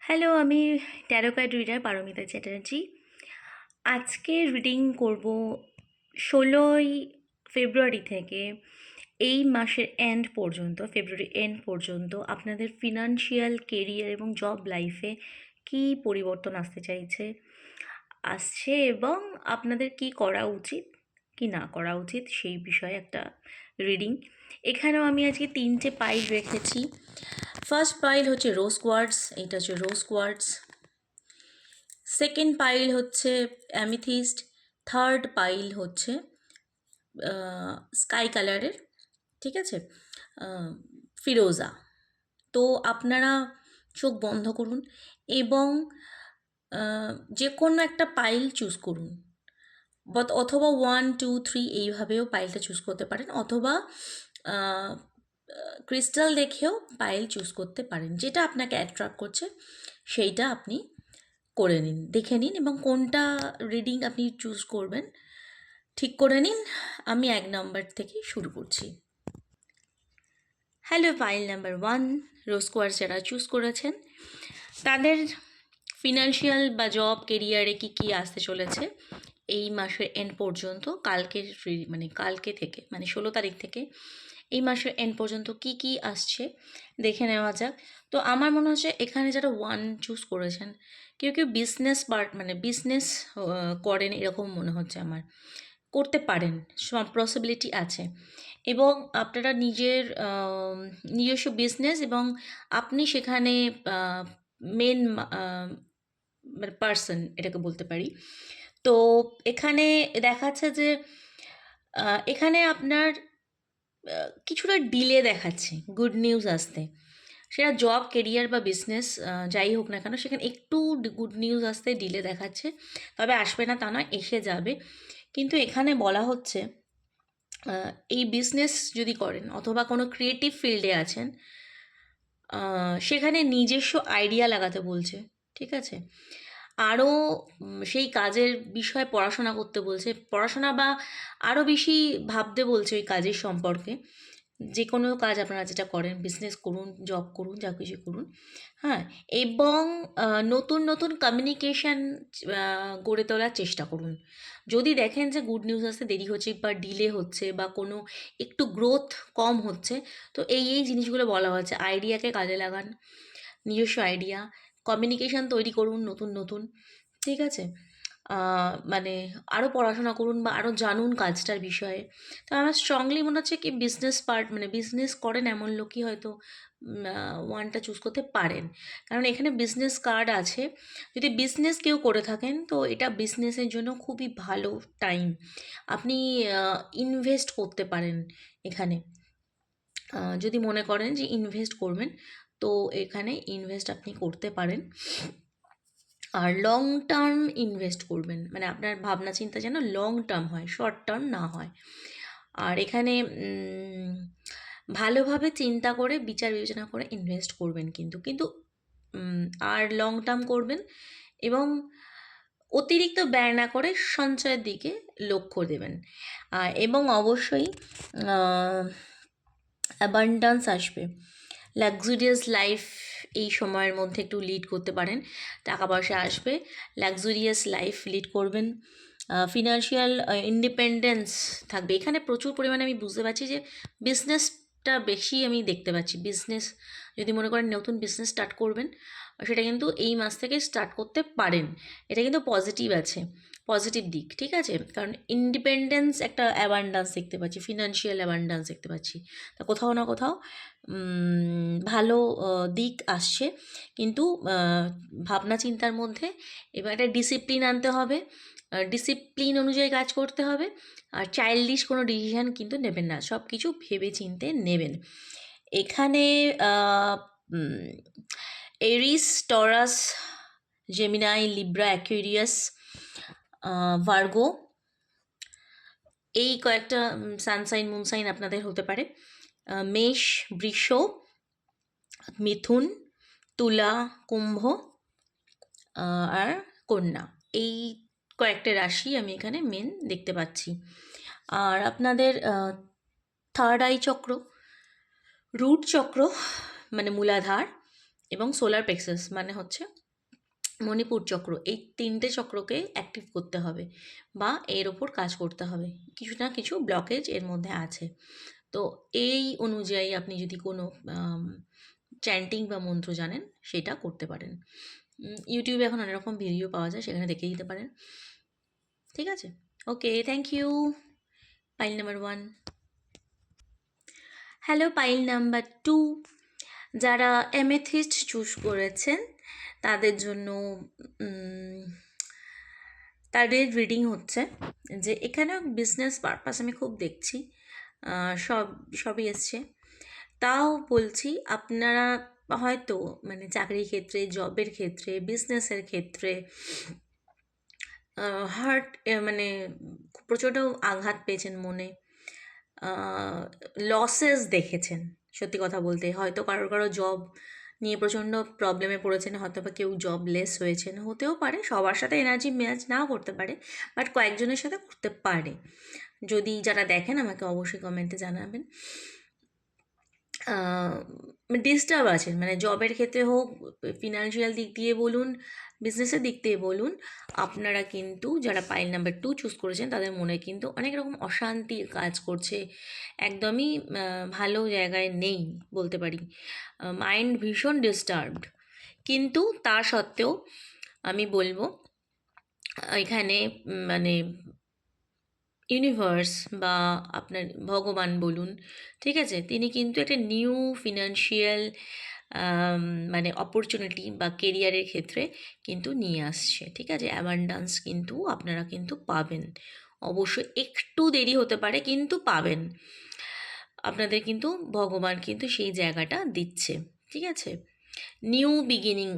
Hello, আমি tarot card reader Paramita Chatterjee. আজকে reading করব 16ই ফেব্রুয়ারি থেকে এই মাসের এন্ড পর্যন্ত, ফেব্রুয়ারি এন্ড পর্যন্ত আপনাদের ফিনান্সিয়াল, কেরিয়ার এবং জব লাইফে কী পরিবর্তন আসছে এবং আপনাদের কি করা উচিত কি না করা উচিত সেই বিষয়ে একটা রিডিং। এখানেও আমি আজকে 3টে পাইল রেখেছি। ফার্স্ট পাইল হচ্ছে রোজ কোয়ার্টস, এইটা হচ্ছে রোজ কোয়ার্টস। সেকেন্ড পাইল হচ্ছে অ্যামিথিস্ট। থার্ড পাইল হচ্ছে স্কাই কালারের, ঠিক আছে, ফিরোজা। তো আপনারা চোখ বন্ধ করুন এবং যে কোনো একটা পাইল চুজ করুন, অথবা 1 2 3 এইভাবেও পাইলটা চুজ করতে পারেন, অথবা ক্রিস্টাল দেখেও পাইল চুজ করতে পারেন। যেটা আপনাকে অ্যাট্রাক্ট করছে সেইটা আপনি করে নিন, দেখে নিন এবং কোনটা রিডিং আপনি চুজ করবেন ঠিক করে নিন। আমি 1 নম্বর থেকে শুরু করছি। হ্যালো, পাইল নাম্বার 1, রোজ কোয়ার্টস যারা চুজ করেছেন তাদের ফিনান্সিয়াল বা জব কেরিয়ারে কী আসতে চলেছে এই মাসের এন্ড পর্যন্ত, কালকে থেকে, 16 তারিখ থেকে এই মাসের এন্ড পর্যন্ত কি আসছে দেখে নেওয়া যাক। তো আমার মনে হচ্ছে এখানে যারা 1 চুজ করেছেন, কেউ বিজনেস বিজনেস করেন এরকম মনে হচ্ছে আমার, করতে পারেন, সব পসিবিলিটি আছে এবং আপনারা নিজস্ব বিজনেস এবং আপনি সেখানে মেন পার্সন এটাকে বলতে পারি। তো এখানে দেখাচ্ছে যে এখানে আপনার কিছুটা ডিলে দেখাচ্ছে গুড নিউজ আসতে, সেটা জব কেরিয়ার বা বিজনেস যাই হোক না কেন, সেখানে একটু গুড নিউজ আসতে ডিলে দেখাচ্ছে। তবে আসবে না তা নয়, এসে যাবে। কিন্তু এখানে বলা হচ্ছে এই বিজনেস যদি করেন অথবা কোনো ক্রিয়েটিভ ফিল্ডে আছেন, সেখানে নিজস্ব আইডিয়া লাগাতে বলছে, ঠিক আছে। আরও সেই কাজের বিষয়ে পড়াশোনা করতে বলছে, পড়াশোনা বা আরও বেশি ভাবতে বলছে ওই কাজের সম্পর্কে। যে কোনো কাজ আপনারা যেটা করেন, বিজনেস করুন, জব করুন, যা কিছু করুন, হ্যাঁ। এবং নতুন নতুন কমিউনিকেশান গড়ে তোলার চেষ্টা করুন। যদি দেখেন যে গুড নিউজ আসতে দেরি হচ্ছে বা ডিলে হচ্ছে বা কোনো একটু গ্রোথ কম হচ্ছে, তো এই জিনিসগুলো বলা হচ্ছে। আইডিয়াকে কাজে লাগান, নিজস্ব আইডিয়া, কমিউনিকেশান তৈরি করুন নতুন নতুন, ঠিক আছে। আরও পড়াশোনা করুন বা আরও জানুন কাজটার বিষয়ে। তো আমার স্ট্রংলি মনে হচ্ছে কি বিজনেস করেন এমন লোকই হয়তো 1টা চুজ করতে পারেন, কারণ এখানে বিজনেস কার্ড আছে। যদি বিজনেস কেউ করে থাকেন তো এটা বিজনেসের জন্য খুবই ভালো টাইম। আপনি ইনভেস্ট করতে পারেন এখানে, যদি মনে করেন যে ইনভেস্ট করবেন তো এখানে ইনভেস্ট আপনি করতে পারেন। আর লং টার্ম ইনভেস্ট করবেন, আপনার ভাবনা চিন্তা যেন লং টার্ম হয়, শর্ট টার্ম না হয়। আর এখানে ভালোভাবে চিন্তা করে, বিচার বিবেচনা করে ইনভেস্ট করবেন কিন্তু আর লং টার্ম করবেন এবং অতিরিক্ত ব্যয় না করে সঞ্চয়ের দিকে লক্ষ্য দেবেন। এবং অবশ্যই অ্যাবান্ডান্স আসবে, লাক্সুরিয়াস লাইফ এই সময়ের মধ্যে একটু লিড করতে পারেন, টাকা পয়সা আসবে, লাক্সুরিয়াস লাইফ লিড করবেন, ফিনান্সিয়াল ইন্ডিপেন্ডেন্স থাকবে। এখানে প্রচুর পরিমাণে আমি বুঝতে পারছি যে বিজনেসটা বেশি আমি দেখতে পাচ্ছি। বিজনেস যদি মনে করেন নতুন বিজনেস স্টার্ট করবেন, সেটা কিন্তু এই মাস থেকে স্টার্ট করতে পারেন। এটা কিন্তু পজিটিভ আছে, পজিটিভ দিক, ঠিক আছে। কারণ ইন্ডিপেন্ডেন্স একটা অ্যাবান্ডান্স দেখতে পাচ্ছি, ফিনান্সিয়াল অ্যাবান্ডান্স দেখতে পাচ্ছি। তা কোথাও না কোথাও ভালো দিক আসছে, কিন্তু ভাবনা চিন্তার মধ্যে এবার একটা ডিসিপ্লিন আনতে হবে, ডিসিপ্লিন অনুযায়ী কাজ করতে হবে। আর চাইল্ডিশ কোনো ডিসিশান কিন্তু নেবেন না, সব কিছু ভেবে চিন্তে নেবেন। এখানে এরিস, Taurus, Gemini, Libra, Aquarius, Virgo, এই কয়েকটা সানসাইন মুনসাইন আপনাদের হতে পারে। মেষ, বৃষ, মিথুন, তুলা, কুম্ভ আর কন্যা, এই কয়েকটা রাশি আমি এখানে মেন দেখতে পাচ্ছি। আর আপনাদের থার্ড আই চক্র, রুট চক্র মূলাধার, এবং সোলার প্লেক্সাস মানে হচ্ছে মণিপুর চক্র, এই 3টে চক্রকে অ্যাক্টিভ করতে হবে বা এর ওপর কাজ করতে হবে। কিছু না কিছু ব্লকেজ এর মধ্যে আছে। তো এই অনুযায়ী আপনি যদি কোনো চ্যান্টিং বা মন্ত্র জানেন সেটা করতে পারেন। ইউটিউবে এখন অনেক রকম ভিডিও পাওয়া যায়, সেখানে দেখে দিতে পারেন। ঠিক আছে, okay, thank you. Pile number 1। Hello pile number 2, যারা অ্যামেথিস্ট চুজ করেছেন তাদের জন্য তাদের রিডিং হচ্ছে যে এখানেও বিজনেস পারপাস আমি খুব দেখছি, সবই এসছে। তাও বলছি আপনারা হয়তো মানে চাকরির ক্ষেত্রে, জবের ক্ষেত্রে, বিজনেসের ক্ষেত্রে হার্ট মানে প্রচণ্ড আঘাত পেয়েছেন মনে, লসেস দেখেছেন। সত্যি কথা বলতে হয়তো কারো জব নিয়ে প্রচণ্ড প্রবলেমে পড়েছেন, হয়তো বা কেউ জবলেস হয়েছেন, হতেও পারে। সবার সাথে এনার্জি ম্যাচ নাও করতে পারে, বাট কয়েকজনের সাথে করতে পারে। যদি যারা দেখেন আমাকে অবশ্যই কমেন্টে জানাবেন। ডিস্টার্ব আছেন, মানে জবের ক্ষেত্রে হোক, ফিনান্সিয়াল দিক দিয়ে বলুন, বিজনেসের দিক দিয়ে বলুন, আপনারা কিন্তু যারা পাইল নাম্বার 2 চুজ করেছেন তাদের মনে কিন্তু অনেক রকম অশান্তি কাজ করছে, একদমই ভালো জায়গায় নেই বলতে পারি, মাইন্ড ভীষণ ডিস্টার্বড। কিন্তু তা সত্ত্বেও আমি বলবো এখানে মানে ইউনিভার্স বা আপনার ভগবান বলুন, ঠিক আছে, তিনি কিন্তু একটা নিউ ফিনান্সিয়াল মানে অপরচুনিটি বা কেরিয়ারের ক্ষেত্রে কিন্তু নিয়ে আসছে। ঠিক আছে, অ্যাবান্ডান্স কিন্তু আপনারা কিন্তু পাবেন, অবশ্যই একটু দেরি হতে পারে কিন্তু পাবেন। আপনাদের কিন্তু ভগবান কিন্তু সেই জায়গাটা দিচ্ছে। ঠিক আছে, নিউ বিগিনিং।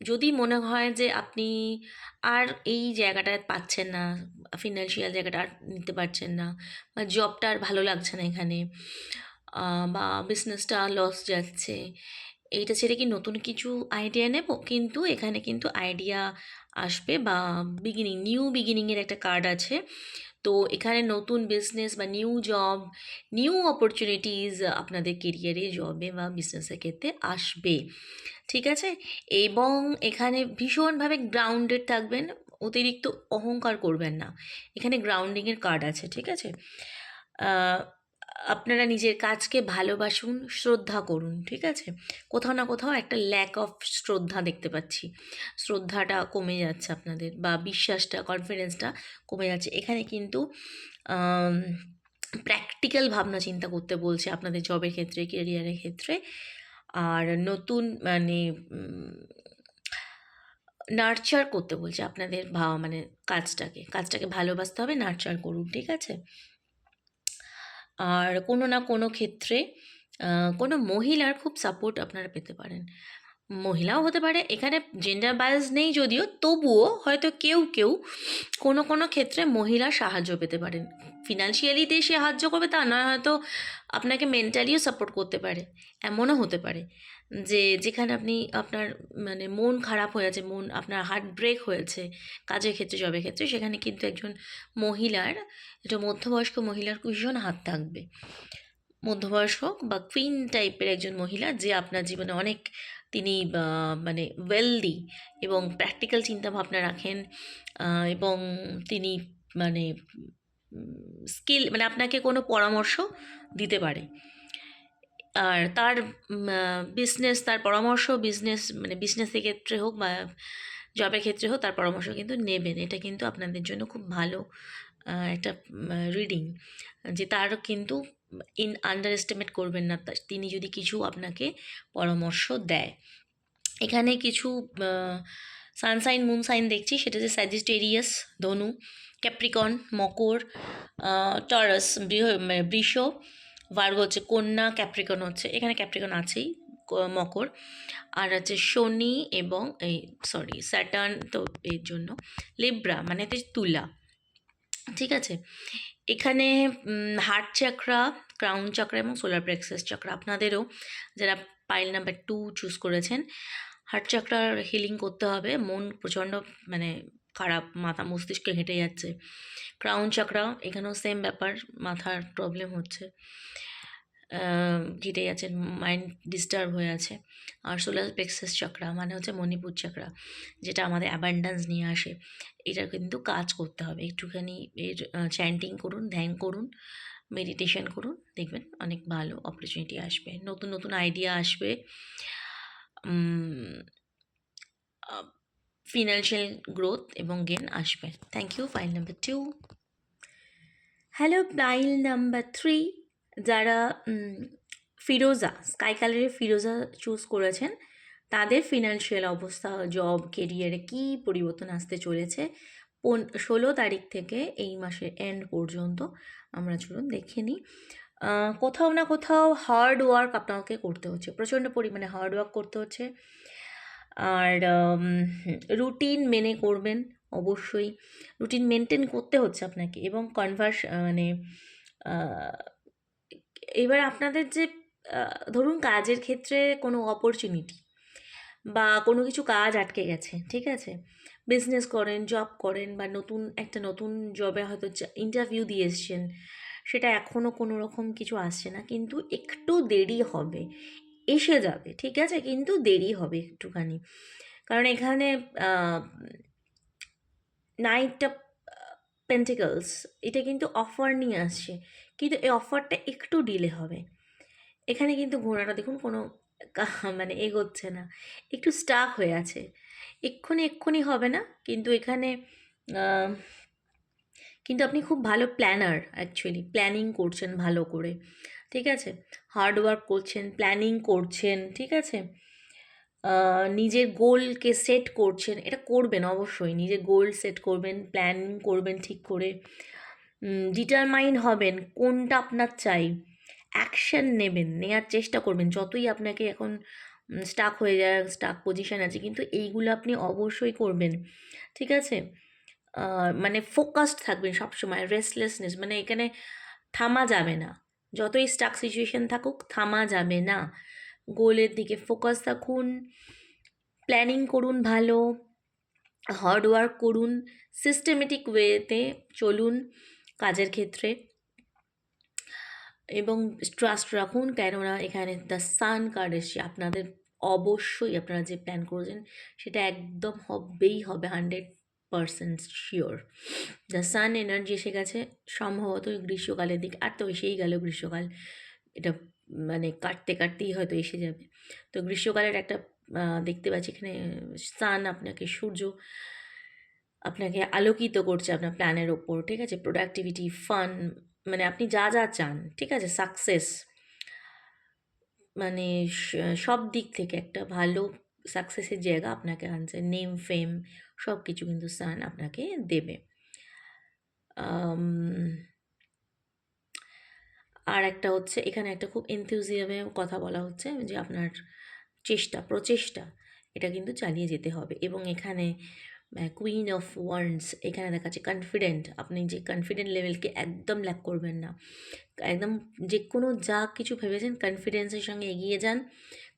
যদি মনে হয় যে আপনি আর এই জায়গাটা পাচ্ছেন না, ফিনান্সিয়াল জায়গাটা আর নিতে পারছেন না, বা জবটা আর ভালো লাগছে না এখানে, বা বিজনেসটা লস যাচ্ছে, এইটা ছেড়ে কি নতুন কিছু আইডিয়া নেব, কিন্তু এখানে কিন্তু আইডিয়া আসবে বা নিউ বিগিনিংয়ের একটা কার্ড আছে। তো এখানে নতুন বিজনেস বা নিউ জব, নিউ অপরচুনিটিস আপনাদের কেরিয়ারে, জবে বা বিজনেসের ক্ষেত্রে আসবে। ঠিক আছে, এবং এখানে ভীষণভাবে গ্রাউন্ডেড থাকবেন, অতিরিক্ত অহংকার করবেন না। এখানে গ্রাউন্ডিংয়ের কার্ড আছে। ঠিক আছে, আপনারা নিজের কাজকে ভালোবাসুন, শ্রদ্ধা করুন। ঠিক আছে, কোথাও না কোথাও একটা ল্যাক অফ শ্রদ্ধা দেখতে পাচ্ছি, শ্রদ্ধাটা কমে যাচ্ছে আপনাদের, বা বিশ্বাসটা, কনফিডেন্সটা কমে যাচ্ছে। এখানে কিন্তু প্র্যাকটিক্যাল ভাবনা চিন্তা করতে বলছে আপনাদের জবের ক্ষেত্রে, কেরিয়ারের ক্ষেত্রে। আর নতুন মানে নার্চার করতে বলছে আপনাদের মানে কাজটাকে ভালোবাসতে হবে, নার্চার করুন। ঠিক আছে, আর কোনো না কোনো ক্ষেত্রে কোনো মহিলার খুব সাপোর্ট আপনারা পেতে পারেন। মহিলাও হতে পারে, এখানে জেন্ডার বায়াস নেই যদিও, তবুও হয়তো কেউ কেউ কোনো কোনো ক্ষেত্রে মহিলার সাহায্য পেতে পারেন। ফিনান্সিয়ালি দিয়ে সাহায্য করবে তা নয়, হয়তো আপনাকে মেন্টালিও সাপোর্ট করতে পারে। এমনও হতে পারে যে যেখানে আপনি আপনার মানে মন খারাপ হয়ে আছে, আপনার হার্ট ব্রেক হয়েছে কাজের ক্ষেত্রে, জবের ক্ষেত্রে, সেখানে কিন্তু একজন মহিলার, একটা মধ্যবয়স্ক মহিলার ভীষণ হাত থাকবে। মধ্যবয়স্ক বা কুইন টাইপের একজন মহিলা, যে আপনার জীবনে অনেক, তিনি মানে ওয়েলদি এবং প্র্যাকটিক্যাল চিন্তাভাবনা রাখেন, এবং তিনি মানে স্কিল, মানে আপনাকে কোনো পরামর্শ দিতে পারে। আর তার বিজনেস, তার পরামর্শ মানে বিজনেসের ক্ষেত্রে হোক বা জবের ক্ষেত্রে হোক, তার পরামর্শ কিন্তু নেবেন। এটা কিন্তু আপনাদের জন্য খুব ভালো একটা রিডিং, যে তার কিন্তু আন্ডার এস্টিমেট করবেন না তিনি যদি কিছু আপনাকে পরামর্শ দেয়। এখানে কিছু সানসাইন, মুন সাইন দেখছি, সেটা যে স্যাজিটেরিয়াস, ধনু, ক্যাপ্রিকন, মকর, টরাস, বৃষ, ভার্গ হচ্ছে কন্যা, ক্যাপ্রিকন হচ্ছে, এখানে ক্যাপ্রিকন আছেই, মকর, আর হচ্ছে শনি এবং স্যাটার্ন, তো এর জন্য লিব্রা মানে তুলা। ঠিক আছে, এখানে হার্ট চাকরা, ক্রাউন চাকরা এবং সোলার প্লেক্সাস চাকরা, আপনাদেরও যারা পাইল নাম্বার 2 চুজ করেছেন, হার্ট চাকরার হিলিং করতে হবে। মন প্রচণ্ড মানে খারাপ, মাথা মস্তিষ্কে হেঁটে যাচ্ছে। ক্রাউন চাকরা, এখানেও সেম ব্যাপার, মাথার প্রবলেম হচ্ছে। ঘেটে যাচ্ছেন, মাইন্ড ডিস্টার্ব হয়ে আছে। আর সোলার প্লেক্সাস চক্রা মানে হচ্ছে মণিপুর চক্রা, যেটা আমাদের অ্যাবান্ডেন্স নিয়ে আসে। এটা কিন্তু কাজ করতে হবে একটুখানি। এর চ্যান্টিং করুন, ধ্যান করুন, মেডিটেশন করুন, দেখবেন অনেক ভালো অপরচুনিটি আসবে, নতুন নতুন আইডিয়া আসবে, ফিনান্সিয়াল গ্রোথ এবং গেন আসবে। Thank you. File number 2। Hello, file number 3। যারা ফিরোজা, স্কাই কালারের ফিরোজা চুজ করেছেন, তাদের ফিনান্সিয়াল অবস্থা, জব, কেরিয়ারে কী পরিবর্তন আসতে চলেছে 16 তারিখ থেকে এই মাসের এন্ড পর্যন্ত, আমরা চলুন দেখে নিই। কোথাও না কোথাও হার্ড ওয়ার্ক আপনাকে করতে হচ্ছে, প্রচণ্ড পরিমাণে হার্ড ওয়ার্ক করতে হচ্ছে। আর রুটিন মেনে করবেন, অবশ্যই রুটিন মেনটেন করতে হচ্ছে আপনাকে। এবং মানে এবার আপনাদের যে ধরুন কাজের ক্ষেত্রে কোনো অপরচুনিটি বা কোনো কিছু কাজ আটকে গেছে, ঠিক আছে, বিজনেস করেন, জব করেন, বা নতুন জবে হয়তো ইন্টারভিউ দিয়ে এসছেন, সেটা এখনও কোনো রকম কিছু আসছে না, কিন্তু একটু দেরি হবে, এসে যাবে, ঠিক আছে, কিন্তু দেরি হবে একটুখানি। কারণ এখানে নাইট অফ পেন্টিকলস, এটা কিন্তু অফার নিয়ে আসছে, কিন্তু এই অফারটা একটু ডিলে হবে। এখানে কিন্তু ঘোড়াটা দেখুন কোনো মানে এগোচ্ছে না, একটু স্টাক হয়ে আছে। এক্ষুনি হবে না, কিন্তু এখানে কিন্তু আপনি খুব ভালো প্ল্যানার, অ্যাকচুয়ালি প্ল্যানিং করছেন ভালো করে, ঠিক আছে, হার্ড ওয়ার্ক করছেন, প্ল্যানিং করছেন, ঠিক আছে, নিজের গোলকে সেট করছেন, এটা করবেন অবশ্যই, নিজের গোল সেট করবেন, প্ল্যানিং করবেন ঠিক করে, ডিটারমাইন হবেন কোনটা আপনার চাই, অ্যাকশন নেওয়ার চেষ্টা করবেন। যতই আপনাকে এখন স্টাক হয়ে যায়, স্টাক পজিশন আছে, কিন্তু এইগুলো আপনি অবশ্যই করবেন, ঠিক আছে। মানে ফোকাসড থাকবেন সবসময়, রেস্টলেসনেস মানে এখানে থামা যাবে না, যতই স্টাক সিচুয়েশন থাকুক থামা যাবে না, গোলের দিকে ফোকাস থাকুন, প্ল্যানিং করুন ভালো, হার্ড ওয়ার্ক করুন, সিস্টেমেটিক ওয়েতে চলুন কাজের ক্ষেত্রে, এবং ট্রাস্ট রাখুন, কেননা এখানে দ্য সান কার্ড এসছে। আপনাদের অবশ্যই আপনারা যে প্ল্যান করেছেন সেটা একদম হবেই হবে, 100% শিওর। দ্য সান এনার্জি এসে গেছে, সম্ভবত গ্রীষ্মকালের দিকে, আর তো এসেই গেল গ্রীষ্মকাল, এটা মানে কাটতেই হয়তো এসে যাবে। তো গ্রীষ্মকালের একটা দেখতে পাচ্ছি এখানে সান, আপনাকে সূর্য আপনাকে আলোকিত করছে আপনার প্ল্যানের ওপর, ঠিক আছে, প্রোডাক্টিভিটি, ফান, মানে আপনি যা চান, ঠিক আছে, সাকসেস, মানে সব দিক থেকে একটা ভালো সাকসেসের জায়গা আপনাকে আনছে, নেম ফেম সব কিছু কিন্তু সান আপনাকে দেবে। আর একটা হচ্ছে এখানে একটা খুব এনথুজিয়ামে কথা বলা হচ্ছে যে আপনার প্রচেষ্টা এটা কিন্তু চালিয়ে যেতে হবে। এবং এখানে কুইন অফ ওয়ান্ডস এখানে দেখাচ্ছে কনফিডেন্ট, আপনি যে কনফিডেন্ট লেভেলকে একদম ল্যাক করবেন না, একদম যে কোনো যা কিছু ভেবেছেন কনফিডেন্সের সঙ্গে এগিয়ে যান,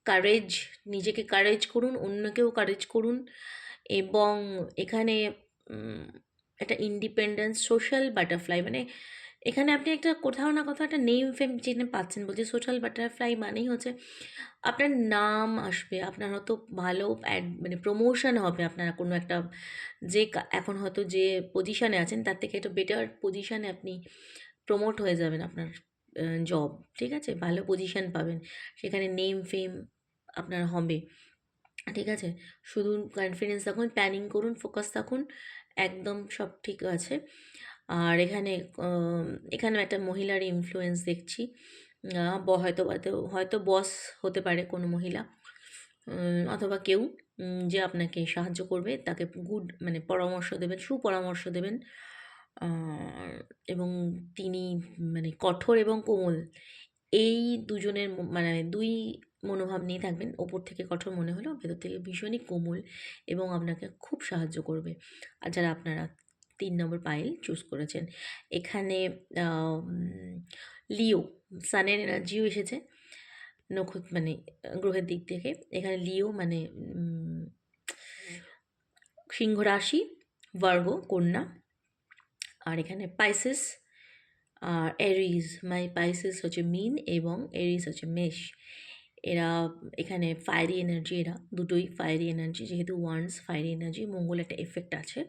কারেজ, নিজেকে কারেজ করুন, অন্যকেও কারেজ করুন। এবং এখানে একটা ইন্ডিপেন্ডেন্স, সোশ্যাল বাটারফ্লাই, মানে এখানে আপনি একটা কোথাও না কোথাও একটা নেম ফেম জেনে পাচ্ছেন, বলছি সোশ্যাল বাটারফ্লাই মানেই হচ্ছে আপনার নাম আসবে, আপনার হয়তো ভালো মানে প্রমোশন হবে, আপনার কোনো একটা যে এখন হয়তো যে পজিশানে আছেন তার থেকে একটু বেটার পজিশানে আপনি প্রমোট হয়ে যাবেন, আপনার জব, ঠিক আছে, ভালো পজিশান পাবেন, সেখানে নেম ফেম আপনার হবে, ঠিক আছে। শুধু কনফিডেন্স থাকুন, প্ল্যানিং করুন, ফোকাস থাকুন, একদম সব ঠিক আছে। আর এখানেও একটা মহিলার ইনফ্লুয়েন্স দেখছি, হয়তো বস হতে পারে কোনো মহিলা, অথবা কেউ যে আপনাকে সাহায্য করবে, তাকে মানে পরামর্শ দেবেন, সুপরামর্শ দেবেন, এবং তিনি মানে কঠোর এবং কোমল, এই দুজনের মানে দুই মনোভাব নিয়ে থাকবেন, ওপর থেকে কঠোর মনে হলেও ভেতর থেকে ভীষণই কোমল, এবং আপনাকে খুব সাহায্য করবে। আর যারা আপনারা 3 নম্বর পাইল চুজ করেছেন, এখানে লিও, সানের এনার্জিও এসেছে, মানে গ্রহের দিক থেকে, এখানে লিও মানে সিংহ রাশি, ভার্গো, কন্যা, আর এখানে পাইসেস, আর এরিজ পাইসেস হচ্ছে মিন এবং এরিজ হচ্ছে মেষ। এরা এখানে ফায়ারি এনার্জি, এরা দুটোই ফায়ারি এনার্জি, যেহেতু ওয়ান্স ফায়ারি এনার্জি, মঙ্গল একটা এফেক্ট আছে।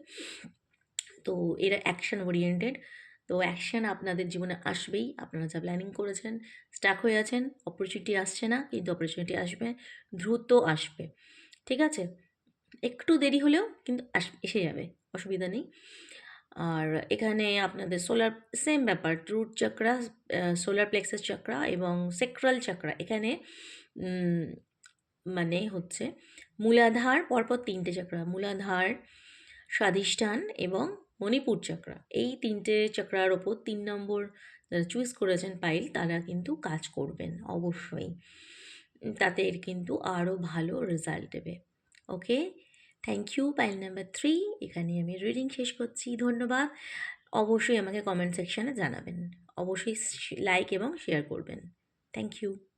তো এরা অ্যাকশন ওরিয়েন্টেড। তো অ্যাকশন আপনাদের জীবনে আসবেই। আপনারা যা প্ল্যানিং করেছেন, স্টাক হয়ে আছেন, অপরচুনিটি আসছে না, কিন্তু অপরচুনিটি আসবে, দ্রুত আসবে। ঠিক আছে? একটু দেরি হলেও কিন্তু এসে যাবে, অসুবিধা নেই। আর এখানে আপনাদের সোলার সেম ব্যাপার, root chakra, solar plexus chakra এবং সেক্রাল চক্রা এখানে উম, মানে হচ্ছে মূলাধার, পরপর 3টে চক্রা, মূলাধার, স্বাধিষ্ঠান এবং মণিপুর চক্রা। এই 3টে চক্রার ওপর 3 নম্বর যারা চুজ করেছেন পাইল, তারা কিন্তু কাজ করবেন অবশ্যই। তাদের কিন্তু আরও ভালো রেজাল্ট দেবে। ওকে, থ্যাংক ইউ পাইল নাম্বার 3। এখানে আমি রিডিং শেষ করছি, ধন্যবাদ। অবশ্যই আমাকে কমেন্ট সেকশানে জানাবেন, অবশ্যই লাইক এবং শেয়ার করবেন। Thank you.